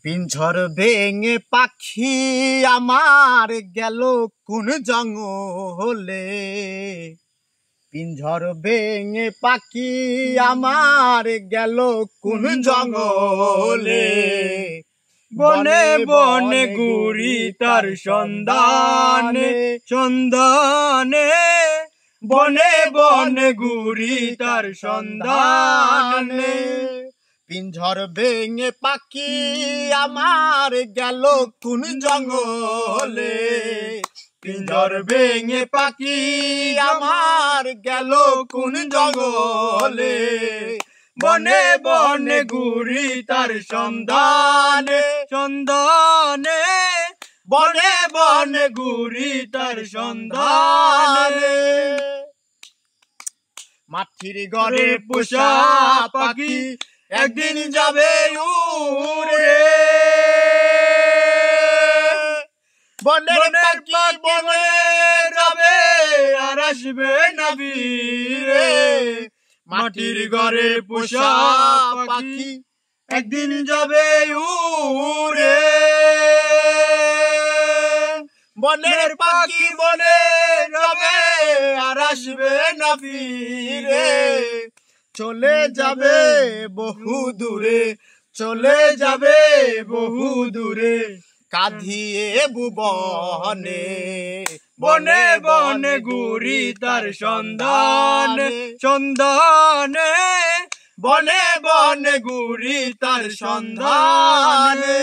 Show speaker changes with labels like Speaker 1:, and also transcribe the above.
Speaker 1: পিঞ্জর ভেঙে পাখি আমার গেল কোন জঙ্গলে। পিঞ্জর ভেঙে পাখি আমার গেল কোন জঙ্গলে।
Speaker 2: বনে বনে ঘুরি তার সন্ধানে সন্ধানে, বনে বনে ঘুরি তার সন্ধানে।
Speaker 1: পিঞ্জর ভেঙে পাখি আমার গেল কোন জঙ্গলে। পিঞ্জর ভেঙে পাখি আমার গেল কোন জঙ্গলে।
Speaker 2: বনে বনে ঘুরি তার সন্ধানে সন্ধানে, বনে বনে ঘুরি তার সন্ধানে।
Speaker 1: মাটির ঘরে পোষা পাখি একদিন যাবে উড়ে। বনের পাখি বনে যাবে
Speaker 2: আর আসবে না ফিরে।
Speaker 1: মাটির ঘরে পোষা পাখি
Speaker 2: একদিন যাবে উড়ে।
Speaker 1: বনের পাখি বনে যাবে আর আসবে না ফিরে। চলে যাবে বহু দূরে, চলে যাবে বহু দূরে, কাঁধিয়ে ভুবনে।
Speaker 2: বনে বনে ঘুরি তার সন্ধানে সন্ধানে,
Speaker 1: বনে বনে ঘুরি তার সন্ধানে।